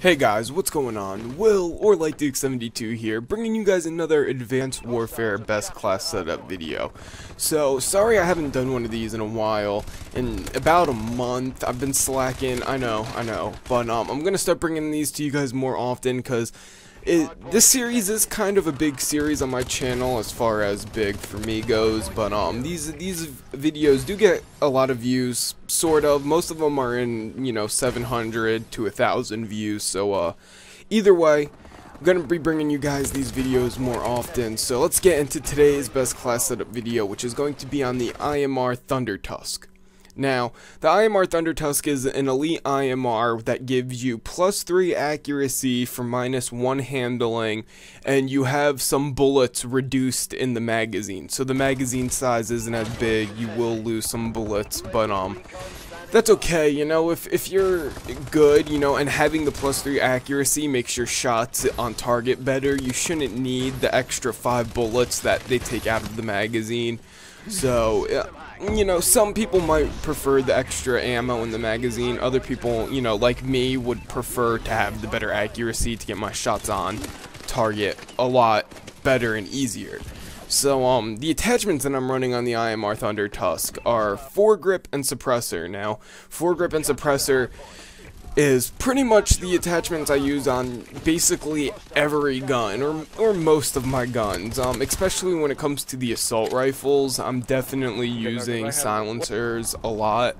Hey guys, what's going on? Will, or LightDuke72 here, bringing you guys another Advanced Warfare Best Class Setup video. So, sorry I haven't done one of these in a while. In about a month, I've been slacking, I know, but I'm gonna start bringing these to you guys more often, because this series is kind of a big series on my channel as far as big for me goes, but these videos do get a lot of views, sort of. Most of them are in, 700 to 1,000 views, so either way, I'm gonna be bringing you guys these videos more often. So let's get into today's best class setup video, which is going to be on the IMR Thunder Tusk. Now, the IMR Thunder Tusk is an elite IMR that gives you +3 accuracy for -1 handling, and you have some bullets reduced in the magazine. So the magazine size isn't as big, you will lose some bullets, but that's okay, if you're good, and having the +3 accuracy makes your shots on target better, you shouldn't need the extra 5 bullets that they take out of the magazine. So, some people might prefer the extra ammo in the magazine. Other people, like me, would prefer to have the better accuracy to get my shots on target a lot better and easier. So, the attachments that I'm running on the IMR Thunder Tusk are foregrip and suppressor. Now, foregrip and suppressor is pretty much the attachments I use on basically every gun, or most of my guns, especially when it comes to the assault rifles. I'm definitely using silencers a lot.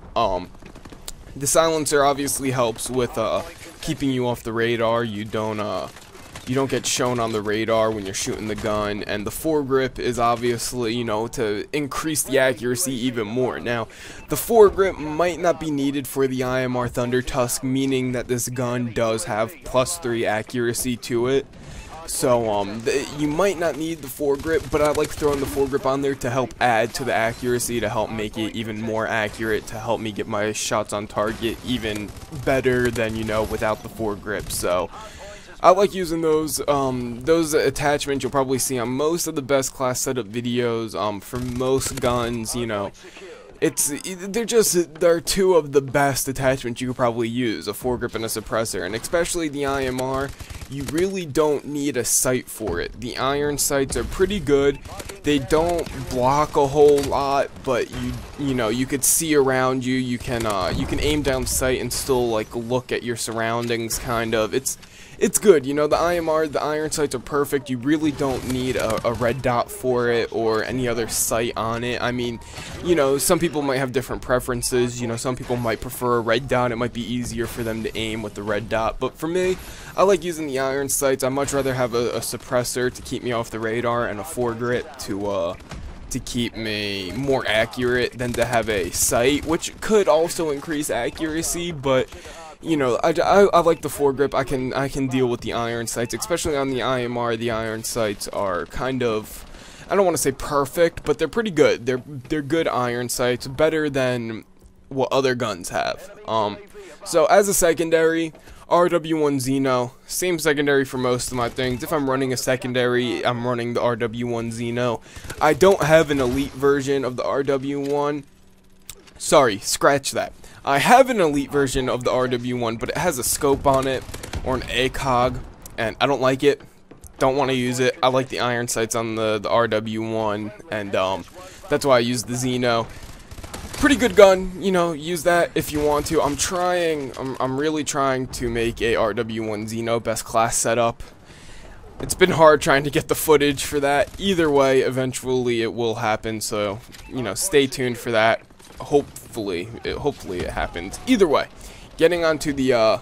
The silencer obviously helps with keeping you off the radar. You don't get shown on the radar when you're shooting the gun, and the foregrip is obviously, to increase the accuracy even more. Now, the foregrip might not be needed for the IMR Thunder Tusk, meaning that this gun does have +3 accuracy to it. So, you might not need the foregrip, but I like throwing the foregrip on there to help add to the accuracy, to help make it even more accurate, to help me get my shots on target even better than, without the foregrip. So, I like using those attachments. You'll probably see on most of the best class setup videos. For most guns, they're two of the best attachments you could probably use, a foregrip and a suppressor. And especially the IMR, you really don't need a sight for it. The iron sights are pretty good. They don't block a whole lot, but you could see around you. You can aim down sight and still look at your surroundings, kind of. It's good, the IMR, the iron sights are perfect. You really don't need a red dot for it or any other sight on it. I mean, some people might have different preferences. Some people might prefer a red dot. It might be easier for them to aim with the red dot. But for me, I like using the iron sights. I'd much rather have a suppressor to keep me off the radar and a foregrip to keep me more accurate than to have a sight, which could also increase accuracy, but I like the foregrip. I can deal with the iron sights, especially on the IMR. The iron sights are kind of, I don't want to say perfect, but they're pretty good. They're good iron sights, better than what other guns have. So as a secondary, RW1 Xeno, same secondary for most of my things. If I'm running a secondary, I'm running the RW1 Xeno. I don't have an elite version of the RW1. Sorry, scratch that. I have an elite version of the RW1, but it has a scope on it, or an ACOG, and I don't like it. Don't want to use it. I like the iron sights on the RW1, and that's why I use the Xeno. Pretty good gun, use that if you want to. I'm really trying to make a RW1 Xeno best class setup. It's been hard trying to get the footage for that. Either way, eventually it will happen, so, stay tuned for that. Hopefully it happens. Either way, getting onto the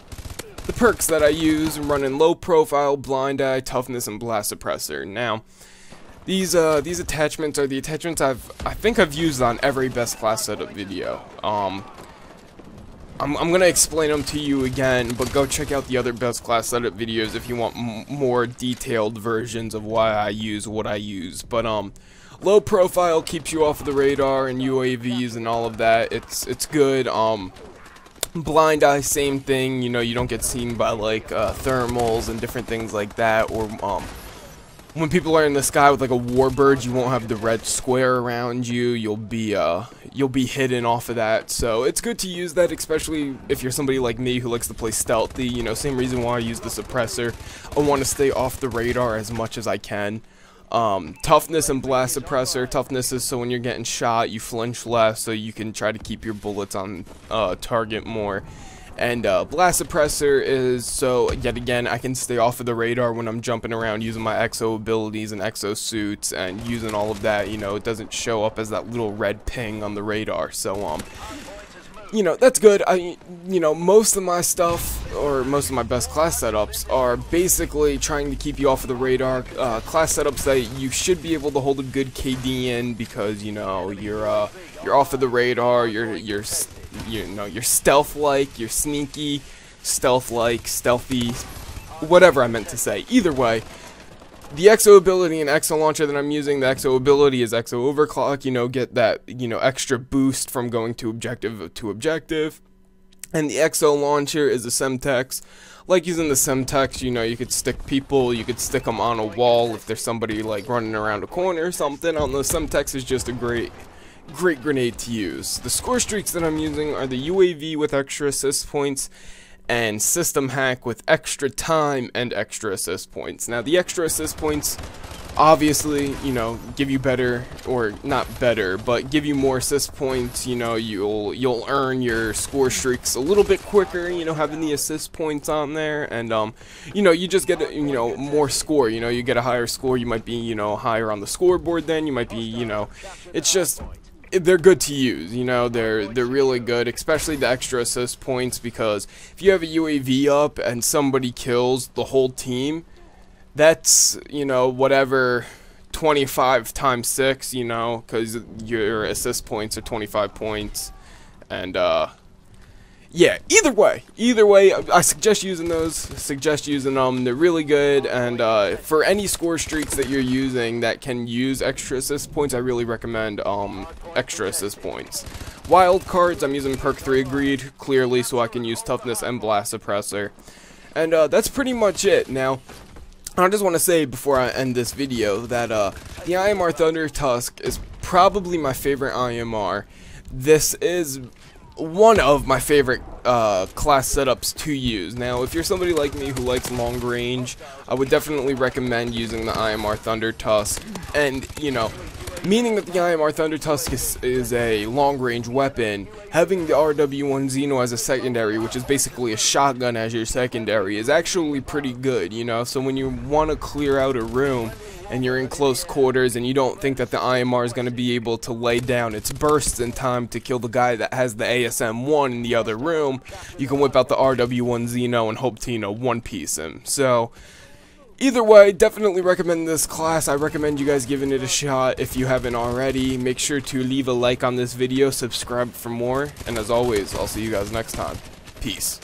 perks that I use, I'm running low profile, blind eye, toughness, and blast suppressor. Now, these attachments are the attachments I think I've used on every best class setup video. I'm gonna explain them to you again, but go check out the other best class setup videos if you want more detailed versions of why I use what I use. But low profile keeps you off the radar and UAVs and all of that. It's good. Blind eye, same thing. You don't get seen by thermals and different things like that. Or when people are in the sky with a warbird, you won't have the red square around you. You'll be you'll be hidden off of that. So it's good to use that, especially if you're somebody like me who likes to play stealthy. You know, same reason why I use the suppressor. I want to stay off the radar as much as I can. Toughness and blast suppressor. Toughness is so when you're getting shot, you flinch less, so you can try to keep your bullets on target more. And blast suppressor is so, yet again, I can stay off of the radar when I'm jumping around using my exo abilities and exo suits and using all of that. You know, it doesn't show up as that little red ping on the radar. So you know, that's good. You know, most of my stuff, or most of my best class setups, are basically trying to keep you off of the radar. Class setups that you should be able to hold a good KD in, because, you know, you're off of the radar, you're stealth-like, you're sneaky, stealth-like, stealthy, whatever I meant to say. Either way, the exo ability and exo launcher that I'm using, the exo ability is exo overclock, you know, get that, you know, extra boost from going to objective. And the exo launcher is a Semtex. Like using the Semtex, you know, you could stick people, you could stick them on a wall if there's somebody like running around a corner or something. On the Semtex is just a great grenade to use. The score streaks that I'm using are the UAV with extra assist points and system hack with extra time and extra assist points. Now the extra assist points obviously, you know, give you better, or not better, but give you more assist points. You know, you'll earn your score streaks a little bit quicker, you know, having the assist points on there. And you know, you just get, you know, more score. You know, you get a higher score, you might be, you know, higher on the scoreboard, then you might be, you know, it's just, they're good to use, you know, they're really good, especially the extra assist points, because if you have a UAV up and somebody kills the whole team, that's, you know, whatever, 25 times 6, you know, because your assist points are 25 points, and yeah, either way, I suggest using those, they're really good. And for any score streaks that you're using that can use extra assist points, I really recommend extra assist points. Wild cards, I'm using perk 3 agreed, clearly, so I can use toughness and blast suppressor. And that's pretty much it. Now, I just want to say before I end this video that the IMR Thunder Tusk is probably my favorite IMR. This is one of my favorite class setups to use. Now, if you're somebody like me who likes long range, I would definitely recommend using the IMR Thunder Tusk. And, you know, meaning that the IMR Thunder Tusk is a long range weapon, having the RW1 Xeno as a secondary, which is basically a shotgun as your secondary, is actually pretty good, you know. So when you want to clear out a room and you're in close quarters and you don't think that the IMR is going to be able to lay down its bursts in time to kill the guy that has the ASM-1 in the other room, you can whip out the RW1 Xeno and hope to, you know, one-piece him. So, either way, definitely recommend this class. I recommend you guys giving it a shot if you haven't already. Make sure to leave a like on this video, subscribe for more, and as always, I'll see you guys next time. Peace.